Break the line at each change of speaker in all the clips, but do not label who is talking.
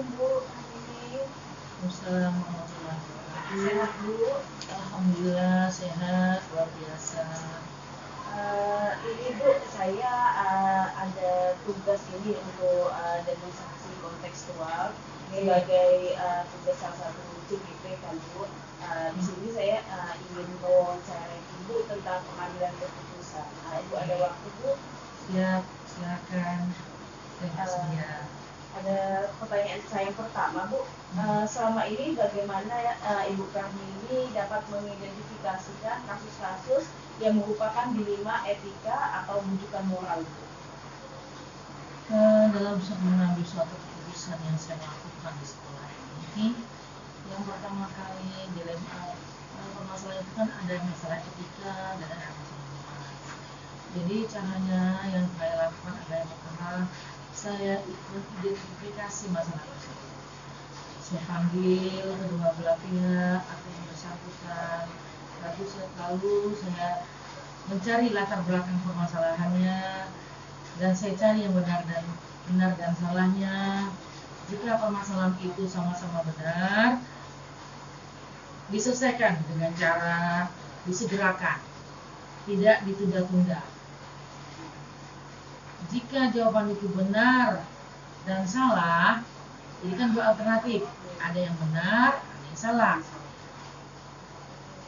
Bu hari ini?
Assalamualaikum warahmatullahi wabarakatuh.
Sehat Bu?
Alhamdulillah sehat, luar biasa.
Ini Bu, saya ada tugas ini untuk demonstrasi kontekstual sebagai tugas salah satu CGP kan Bu. Di sini saya ingin mewawancarai Ibu tentang pengambilan keputusan. Ibu ada waktu Bu?
Siap, silakan. Saya
Ada pertanyaan saya yang pertama Bu, selama ini bagaimana Ibu Karnini dapat mengidentifikasikan kasus-kasus yang merupakan dilema etika atau rujukan moral Bu?
Dalam mengambil suatu keputusan yang saya lakukan di sekolah ini, yang pertama kali dilema permasalahan itu kan ada masalah etika dan ada masalah moral. Jadi caranya yang saya lakukan adalah yang pertama, saya identifikasi masalah tersebut. Saya panggil kedua belah pihak atau yang bersangkutan, lalu saya mencari latar belakang permasalahannya dan saya cari yang benar dan salahnya. Jika permasalahan itu sama-sama benar, diselesaikan dengan cara disegerakan, tidak ditunda-tunda. Jika jawaban itu benar dan salah, jadi kan dua alternatif, ada yang benar, ada yang salah.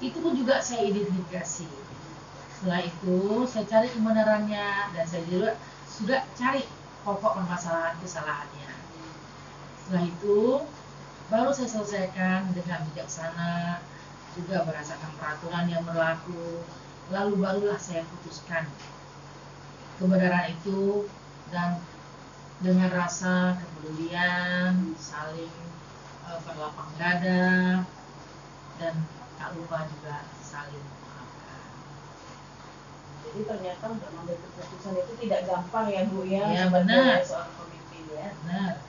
Itu pun juga saya identifikasi. Setelah itu saya cari kebenarannya dan saya juga sudah cari pokok permasalahan kesalahannya. Setelah itu baru saya selesaikan dengan bijaksana, juga berdasarkan peraturan yang berlaku. Lalu barulah saya putuskan kebenaran itu dan dengan rasa kepedulian, saling berlapang dada, dan tak lupa juga saling memaafkan.
Jadi ternyata untuk mengambil keputusan itu tidak gampang ya Bu ya?
Ya benar.
Seorang pemimpin ya.
Benar.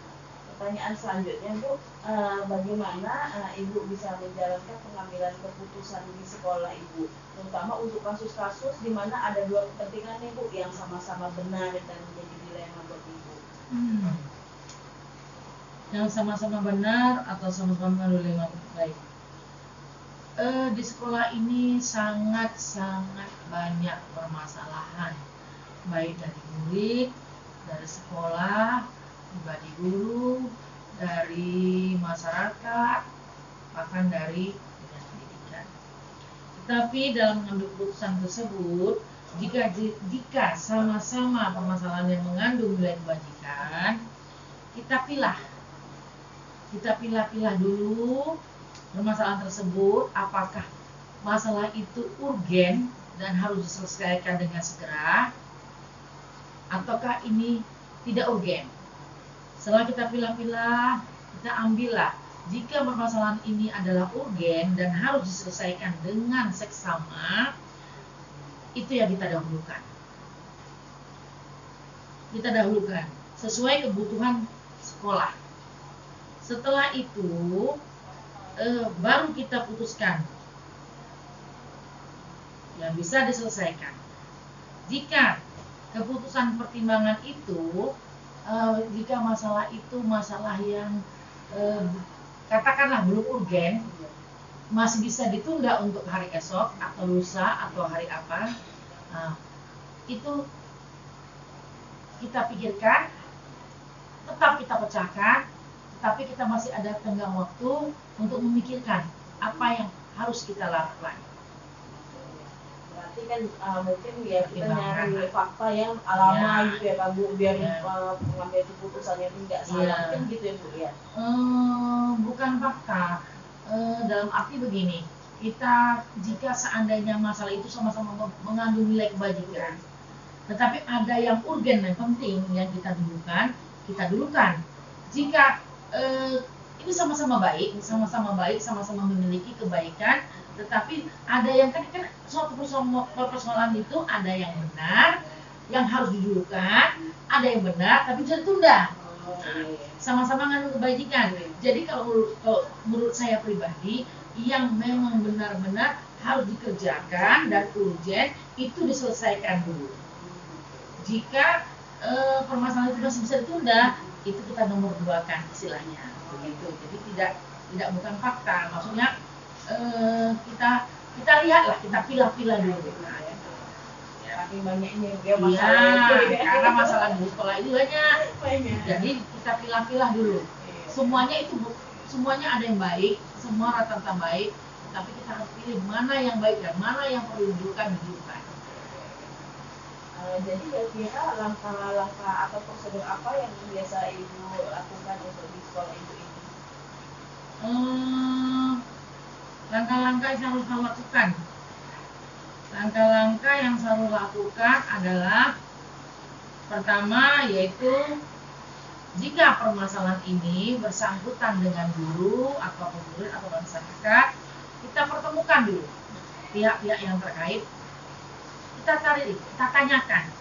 Pertanyaan selanjutnya Bu, bagaimana Ibu bisa menjalankan pengambilan keputusan di sekolah Ibu, terutama untuk kasus-kasus di mana ada dua kepentingan nih Bu yang sama-sama benar dan menjadi dilema buat Ibu?
Yang sama-sama benar atau sama-sama mengandung dilema, baik. Di sekolah ini sangat-sangat banyak permasalahan, baik dari murid, dari sekolah, pribadi guru, dari masyarakat, bahkan dari dinas pendidikan. Tetapi dalam mengambil keputusan tersebut, jika sama-sama permasalahan yang mengandung nilai kebajikan, kita pilah dulu permasalahan tersebut, apakah masalah itu urgen dan harus diselesaikan dengan segera, ataukah ini tidak urgen. Setelah kita pilah-pilah, kita ambillah. Jika permasalahan ini adalah urgen dan harus diselesaikan dengan seksama, itu yang kita dahulukan. Kita dahulukan sesuai kebutuhan sekolah. Setelah itu, baru kita putuskan yang bisa diselesaikan. Jika keputusan pertimbangan itu, jika masalah itu masalah yang katakanlah belum urgen, masih bisa ditunda untuk hari esok atau lusa atau hari apa, itu kita pikirkan, tetap kita pecahkan, tetapi kita masih ada tenggang waktu untuk memikirkan apa yang harus kita lakukan.
Berarti kan mungkin ya kita nyari fakta yang lama gitu ya Pak Bu, biar mengambil keputusannya tidak salah, kan gitu ya Bu ya?
Bukan fakta, dalam arti begini, kita jika seandainya masalah itu sama-sama mengandung nilai kebajikan, tetapi ada yang urgen dan penting yang kita dulukan. Jika ini sama-sama baik, sama-sama memiliki kebaikan, tetapi ada yang kan suatu persoalan itu ada yang benar, yang harus didulukan, ada yang benar tapi bisa ditunda. Sama-sama mengandung kebajikan. Jadi kalau menurut saya pribadi, yang memang benar-benar harus dikerjakan dan urgen itu diselesaikan dulu. Jika permasalahan itu masih bisa ditunda, itu kita nomor duakan istilahnya begitu. Jadi tidak bukan fakta, maksudnya kita lihatlah, kita pilah-pilah dulu. Nah, gitu.
Saking banyaknya dia
masalah. Iya, karena masalah di sekolah itu banyak. Jadi kita pilah-pilah dulu. Semuanya ada yang baik, semua rata-rata baik, tapi kita harus pilih mana yang baik dan mana yang perlu didudukan.
Jadi kira-kira langkah-langkah atau prosedur apa yang biasa Ibu lakukan untuk di sekolah Ibu ini?
Langkah-langkah yang harus saya lakukan. Langkah-langkah yang selalu lakukan adalah pertama yaitu jika permasalahan ini bersangkutan dengan guru atau murid atau masyarakat, kita pertemukan dulu pihak-pihak yang terkait. Kita tanyakan,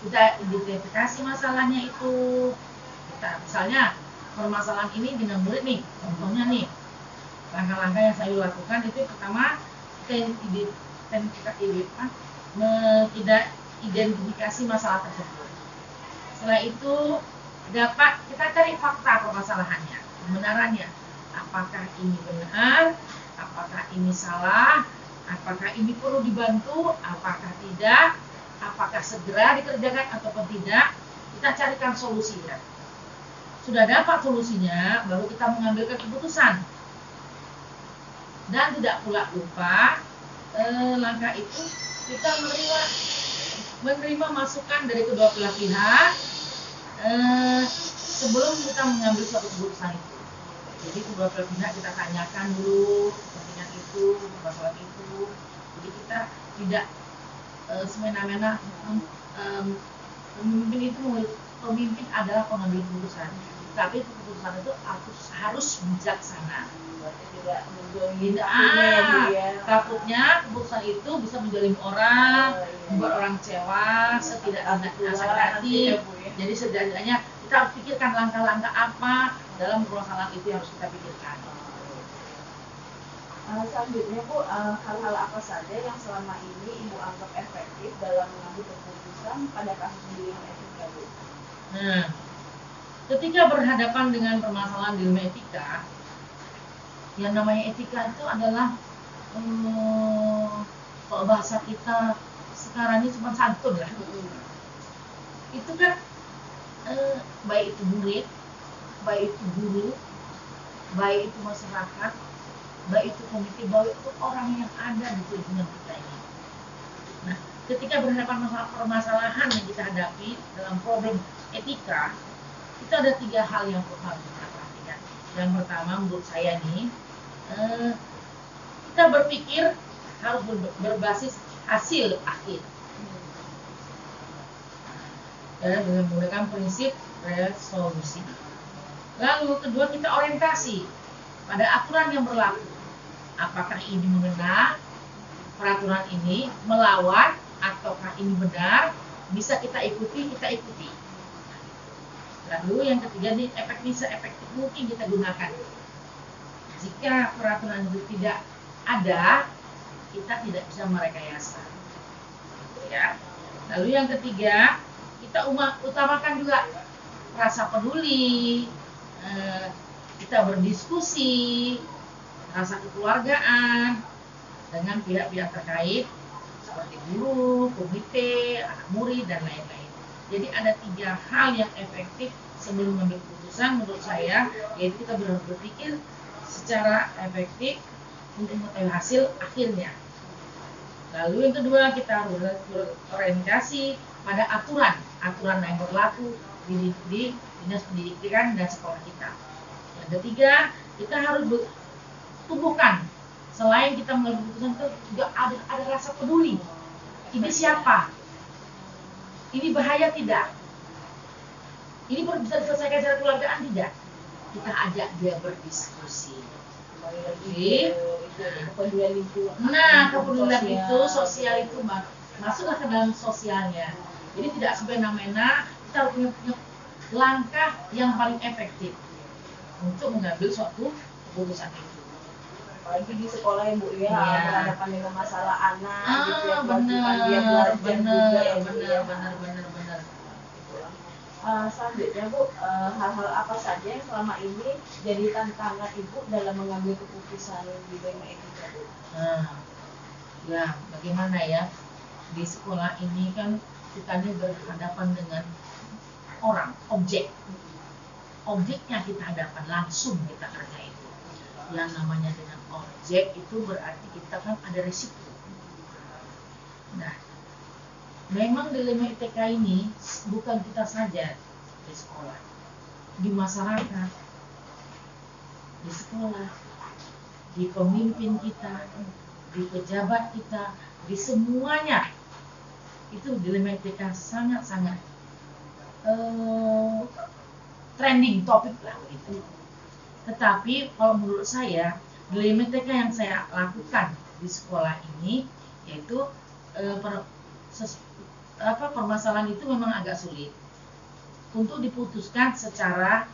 kita identifikasi masalahnya itu. Kita misalnya permasalahan ini dengan murid nih, contohnya nih, langkah-langkah yang saya lakukan itu pertama kita identifikasi masalah tersebut. Setelah itu dapat kita cari fakta permasalahannya, kebenarannya. Apakah ini benar? Apakah ini salah? Apakah ini perlu dibantu? Apakah tidak? Apakah segera dikerjakan ataupun tidak? Kita carikan solusinya. Sudah dapat solusinya, baru kita mengambil keputusan. Dan tidak pula lupa langkah itu kita menerima masukan dari kedua belah pihak sebelum kita mengambil suatu keputusan itu. Jadi kedua belah pihak kita tanyakan dulu kepentingan itu, masalah itu. Jadi kita tidak semena-mena. Pemimpin adalah pengambil keputusan, tapi keputusan itu harus bijaksana.
Tidak menjolimi ya.
Takutnya keputusan itu bisa menjolimi orang, membuat orang kecewa, setidaknya sakit hati. Jadi setidaknya kita harus pikirkan langkah-langkah apa dalam permasalahan itu yang harus kita pikirkan.
Selanjutnya Bu, hal-hal apa saja yang selama ini Ibu anggap efektif dalam mengambil keputusan pada kasus di ilmu etika, Bu?
Nah, ketika berhadapan dengan permasalahan di ilmu etika, yang namanya etika itu adalah kalau bahasa kita sekarang ini cuma santun lah. Itu kan baik itu murid, baik itu guru, baik itu masyarakat, baik itu komite, baik itu orang yang ada di lingkungan kita ini. Nah, ketika berhadapan masalah permasalahan yang kita hadapi dalam problem etika, itu ada 3 hal yang harus kita perhatikan. Yang pertama menurut saya nih, kita berpikir harus berbasis hasil akhir dengan menggunakan prinsip resolusi. Lalu kedua, kita orientasi pada aturan yang berlaku. Apakah ini mengenal peraturan ini, melawan, ataukah ini benar, bisa kita ikuti. Lalu yang ketiga, ini efektif mungkin kita gunakan. Jika peraturan itu tidak ada, kita tidak bisa merekayasa. Ya. Lalu yang ketiga, kita utamakan juga rasa peduli, kita berdiskusi, rasa kekeluargaan dengan pihak-pihak terkait seperti guru, komite, anak murid, dan lain-lain. Jadi ada 3 hal yang efektif sebelum mengambil keputusan menurut saya, yaitu kita berpikir secara efektif untuk mengetahui hasil akhirnya. Lalu yang kedua, kita harus berorientasi pada aturan yang berlaku di dinas pendidikan dan sekolah kita. Yang ketiga, kita harus tumbuhkan, selain kita mengambil keputusan itu juga ada rasa peduli. Ini siapa? Ini bahaya tidak? Ini bisa diselesaikan secara keluargaan tidak? Kita ajak dia berdiskusi.
Kepedulian itu.
Nah, kepedulian itu, sosial itu masuklah ke dalam sosialnya. Jadi tidak semena-mena, kita harus punya langkah yang paling efektif untuk mengambil suatu keputusan itu.
Apalagi di sekolah ya Bu ya, berhadapan dengan masalah anak gitu ya,
benar.
dia belajar juga ya Bu ya.
Benar.
Selanjutnya Bu, hal-hal apa saja yang selama ini jadi tantangan Ibu dalam mengambil keputusan di BEM Etika Bu?
Ya bagaimana ya, di sekolah ini kan kita ini berhadapan dengan orang, objeknya kita hadapan, langsung kita kerja itu. Yang namanya dengan objek itu berarti kita kan ada risiko. Nah, memang dilema ITK ini bukan kita saja di sekolah, di masyarakat, di sekolah, di pemimpin kita, di pejabat kita, di semuanya. Itu dilema ITK sangat-sangat trending topik lah begitu. Tetapi kalau menurut saya, dilema ITK yang saya lakukan di sekolah ini yaitu permasalahan itu memang agak sulit untuk diputuskan secara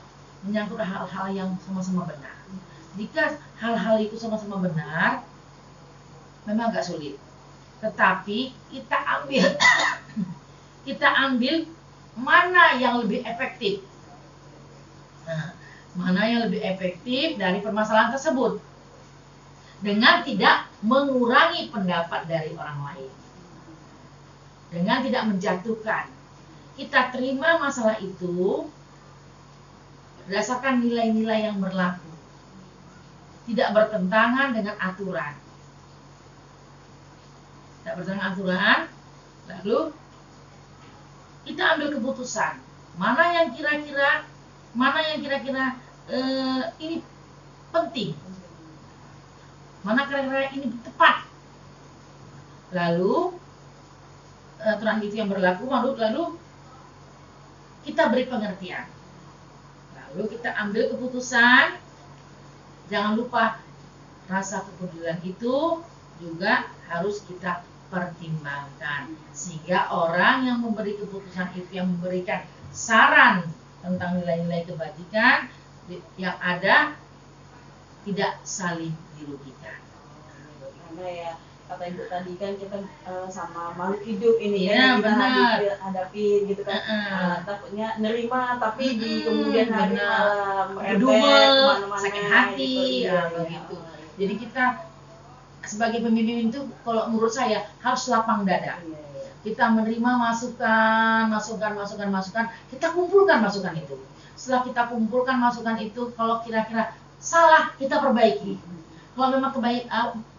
menyangkut hal-hal yang sama-sama benar. Jika hal-hal itu sama-sama benar, memang agak sulit. Tetapi kita ambil mana yang lebih efektif. Nah, mana yang lebih efektif dari permasalahan tersebut dengan tidak mengurangi pendapat dari orang lain, dengan tidak menjatuhkan. Kita terima masalah itu berdasarkan nilai-nilai yang berlaku, tidak bertentangan dengan aturan, lalu kita ambil keputusan mana yang kira-kira ini penting, mana kira-kira ini tepat. Lalu aturan itu yang berlaku, lalu kita beri pengertian, lalu kita ambil keputusan. Jangan lupa rasa kepedulian itu juga harus kita pertimbangkan, sehingga orang yang memberi keputusan itu, yang memberikan saran tentang nilai-nilai kebajikan yang ada, tidak saling dirugikan.
Karena ya kata Ibu tadi kan kita sama makhluk hidup ini
ya,
kita hadapi gitu kan. Takutnya nerima tapi di kemudian hari malah merembet
sakit hati
gitu,
begitu. Jadi kita sebagai pemimpin itu, kalau menurut saya harus lapang dada. Kita menerima masukan, kita kumpulkan masukan itu. Setelah kita kumpulkan masukan itu, kalau kira-kira salah, kita perbaiki. Kalau memang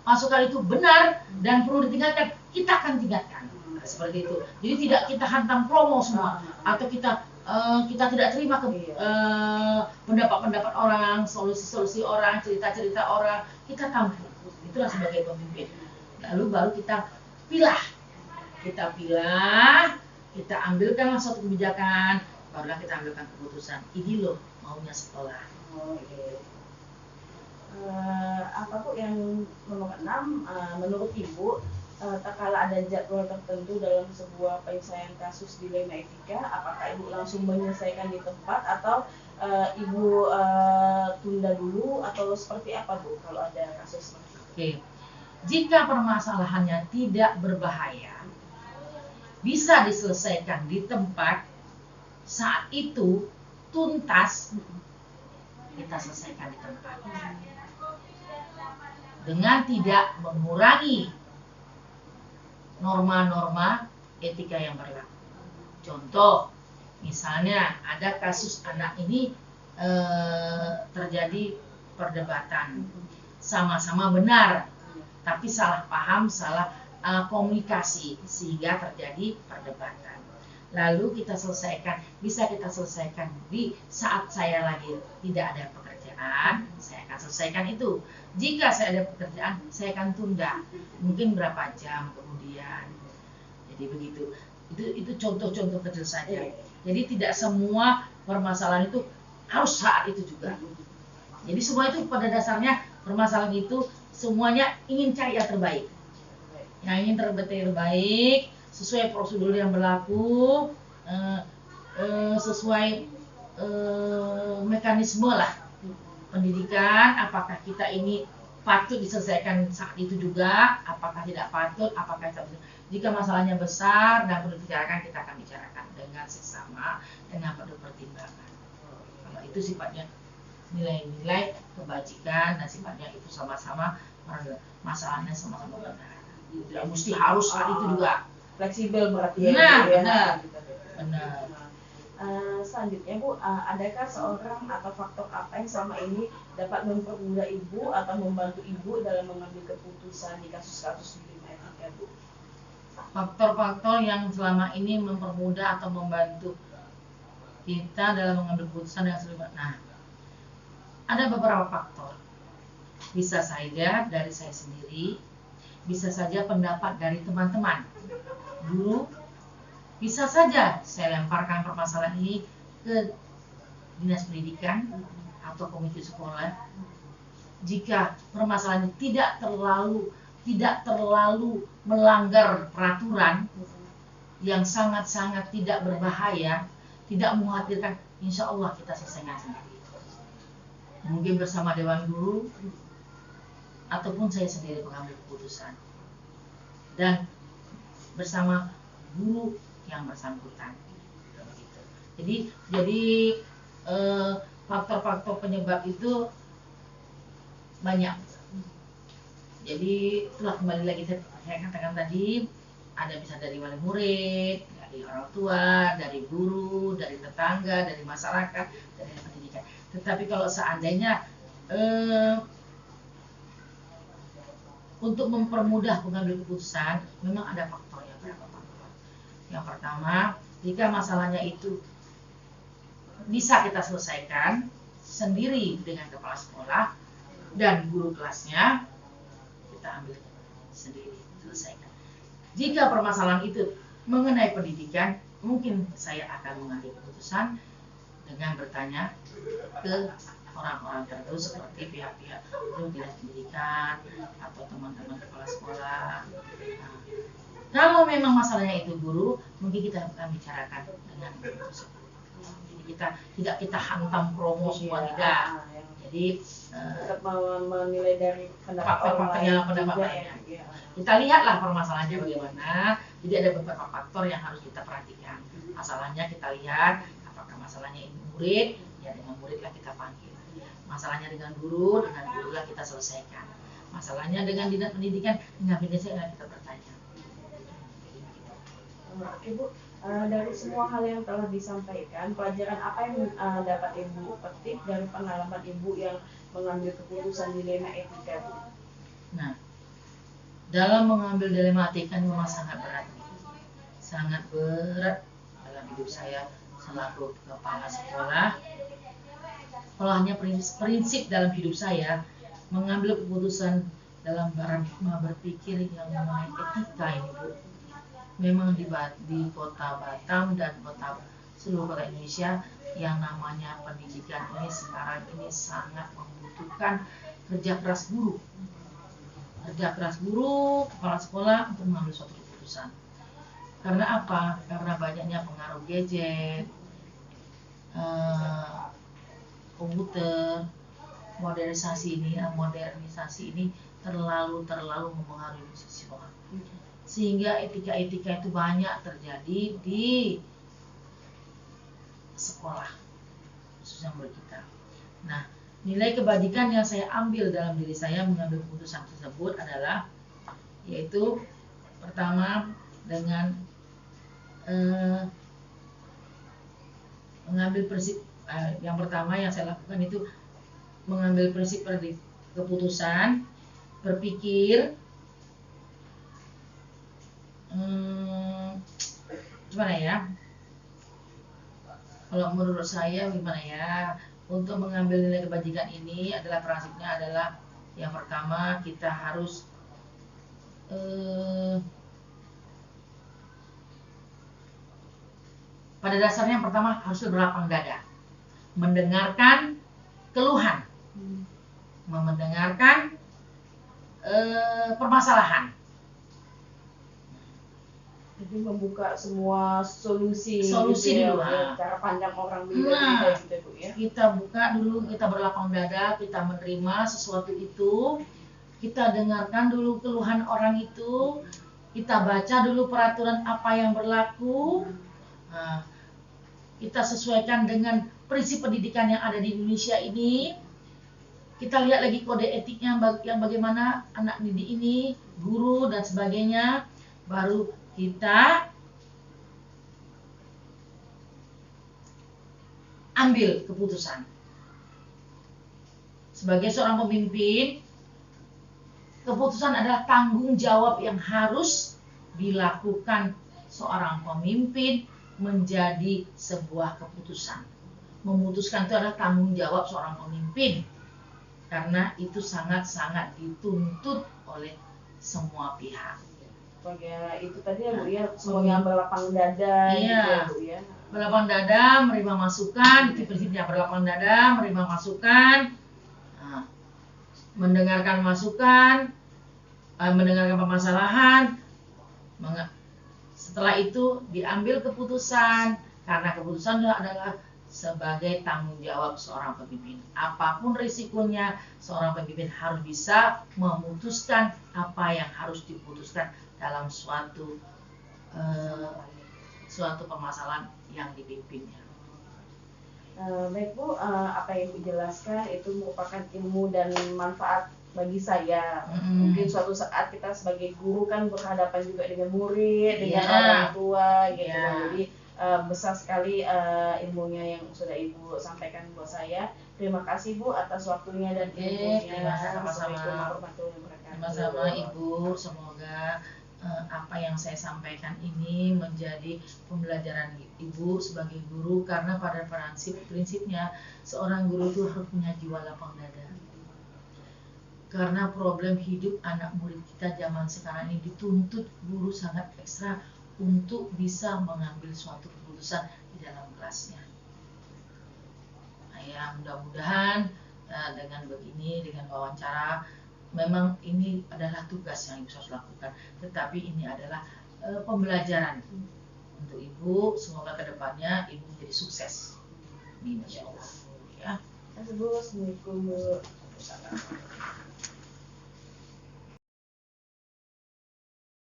masukan itu benar dan perlu ditingkatkan, kita akan tingkatkan. Seperti itu. Jadi tidak kita hantam promo semua, atau kita tidak terima pendapat-pendapat orang, solusi-solusi orang, cerita-cerita orang, kita tampung. Itulah sebagai pemimpin. Lalu baru kita pilah, kita ambilkanlah suatu kebijakan, barulah kita ambilkan keputusan. Ini loh maunya sekolah.
Apa Bu yang nomor 6, menurut Ibu, tak kala ada jadwal tertentu dalam sebuah penyelesaian kasus dilema etika, apakah Ibu langsung menyelesaikan di tempat atau Ibu tunda dulu, atau seperti apa Bu kalau ada kasus seperti itu?
Oke. Jika permasalahannya tidak berbahaya, bisa diselesaikan di tempat, saat itu tuntas, kita selesaikan di tempat dengan tidak mengurangi norma-norma etika yang berlaku. Contoh, misalnya ada kasus anak ini terjadi perdebatan, sama-sama benar, tapi salah paham, salah komunikasi, sehingga terjadi perdebatan. Lalu kita selesaikan, bisa kita selesaikan di saat saya lagi tidak ada pekerjaan, saya akan selesaikan itu. Jika saya ada pekerjaan, saya akan tunda, mungkin berapa jam kemudian. Jadi begitu. Itu contoh-contoh kecil saja. Jadi tidak semua permasalahan itu harus saat itu juga. Jadi semua itu pada dasarnya permasalahan itu semuanya ingin cari yang terbaik. Yang ingin terbaik sesuai prosedur yang berlaku, sesuai mekanisme lah pendidikan. Apakah kita ini patut diselesaikan saat itu juga, apakah tidak patut, apakah tidak. Jika masalahnya besar dan perlu dibicarakan, kita akan bicarakan dengan seksama, dengan penuh pertimbangan. Kalau itu sifatnya nilai-nilai kebajikan dan sifatnya itu sama-sama masalahnya sama-sama benar. Tidak mesti harus hal itu juga.
Fleksibel berarti ya.
Nah,
Ibu, ya.
benar.
Selanjutnya Bu, adakah seorang atau faktor apa yang selama ini dapat mempermudah Ibu atau membantu Ibu dalam mengambil keputusan di kasus-kasus dilema etika, Bu?
Faktor-faktor yang selama ini mempermudah atau membantu kita dalam mengambil keputusan yang serba. Nah, ada beberapa faktor. Bisa saja dari saya sendiri, bisa saja pendapat dari teman-teman, guru, bisa saja saya lemparkan permasalahan ini ke dinas pendidikan atau komite sekolah. Jika permasalahan ini tidak terlalu melanggar peraturan yang sangat-sangat tidak berbahaya, tidak mengkhawatirkan, insya Allah kita selesaikan sendiri. Mungkin bersama dewan guru ataupun saya sendiri mengambil keputusan dan bersama guru yang bersangkutan. Jadi faktor-faktor penyebab itu banyak. Jadi itulah kembali lagi saya katakan tadi, ada bisa dari wali murid, dari orang tua, dari guru, dari tetangga, dari masyarakat, dari pendidikan. Tetapi kalau seandainya untuk mempermudah pengambil keputusan, memang ada faktornya, beberapa faktor. Yang pertama, jika masalahnya itu bisa kita selesaikan sendiri dengan kepala sekolah dan guru kelasnya, kita ambil sendiri, selesaikan. Jika permasalahan itu mengenai pendidikan, mungkin saya akan mengambil keputusan dengan bertanya ke orang-orang tertentu seperti pihak-pihak dinas pendidikan atau teman-teman kepala sekolah. Nah, kalau memang masalahnya itu guru, mungkin kita akan bicarakan dengan guru tersebut. Jadi tidak kita hantam promo semua, tidak. Jadi
tetap menilai dari pendapat
faktor yang pendapat lainnya. Kita lihatlah permasalahannya bagaimana. Jadi ada beberapa faktor yang harus kita perhatikan. Masalahnya kita lihat, apakah masalahnya ini murid, ya dengan muridlah kita panggil. Masalahnya dengan guru lah kita selesaikan. Masalahnya dengan dinas pendidikan, dengan pendidikan kita bertanya.
Ibu, dari semua hal yang telah disampaikan, pelajaran apa yang dapat Ibu petik dari pengalaman Ibu yang mengambil keputusan dilema etika, Bu?
Nah, dalam mengambil dilema etika memang sangat berat dalam hidup saya selaku kepala sekolah. Kalau hanya prinsip dalam hidup saya mengambil keputusan dalam paradigma berpikir yang mengenai etika ini, Bu. Memang di kota Batam dan seluruh kota Indonesia yang namanya pendidikan ini sekarang ini sangat membutuhkan kerja keras guru, kepala sekolah untuk mengambil suatu keputusan. Karena apa? Karena banyaknya pengaruh gadget, komputer, modernisasi ini terlalu mempengaruhi siswa. Sehingga etika-etika itu banyak terjadi di sekolah, khususnya murid kita. Nah, nilai kebajikan yang saya ambil dalam diri saya mengambil keputusan tersebut adalah, yaitu pertama dengan mengambil prinsip. Yang pertama yang saya lakukan itu mengambil prinsip keputusan, berpikir gimana ya? Kalau menurut saya gimana ya? Untuk mengambil nilai kebajikan ini adalah prinsipnya adalah yang pertama kita harus pada dasarnya yang pertama harus berlapang dada, mendengarkan keluhan, mendengarkan permasalahan.
Jadi membuka semua solusi
dulu,
cara pandang orang beda-beda gitu, Bu, ya.
Kita buka dulu, kita berlapang dada, kita menerima sesuatu itu, kita dengarkan dulu keluhan orang itu, kita baca dulu peraturan apa yang berlaku. Nah, kita sesuaikan dengan prinsip pendidikan yang ada di Indonesia ini. Kita lihat lagi kode etiknya yang bagaimana anak didik ini, guru dan sebagainya. Baru kita ambil keputusan. Sebagai seorang pemimpin, keputusan adalah tanggung jawab yang harus dilakukan seorang pemimpin menjadi sebuah keputusan. Memutuskan itu adalah tanggung jawab seorang pemimpin. Karena itu sangat-sangat dituntut oleh semua pihak.
Sebagai itu tadi ya Bu ya, semuanya berlapang dada gitu ya Bu ya.
Berlapang dada, menerima masukan, itu prinsipnya berlapang dada, menerima masukan, mendengarkan masukan, mendengarkan permasalahan, setelah itu diambil keputusan, karena keputusan adalah sebagai tanggung jawab seorang pemimpin. Apapun risikonya, seorang pemimpin harus bisa memutuskan apa yang harus diputuskan dalam suatu permasalahan yang dipimpinnya.
Baik Bu, apa yang Ibu jelaskan itu merupakan ilmu dan manfaat bagi saya. Mungkin suatu saat kita sebagai guru kan berhadapan juga dengan murid, dengan orang tua gitu. Jadi besar sekali ilmunya yang sudah Ibu sampaikan buat saya. Terima kasih Bu atas waktunya dan ilmunya.
Sama-sama Ibu, semoga apa yang saya sampaikan ini menjadi pembelajaran Ibu sebagai guru, karena pada prinsipnya seorang guru itu harus punya jiwa lapang dada. Karena problem hidup anak murid kita zaman sekarang ini dituntut guru sangat ekstra untuk bisa mengambil suatu keputusan di dalam kelasnya. Nah, ya mudah-mudahan dengan begini, dengan wawancara, memang ini adalah tugas yang Ibu harus lakukan, tetapi ini adalah pembelajaran untuk Ibu. Semoga kedepannya Ibu menjadi sukses. Insya Allah. Ya.
Assalamualaikum.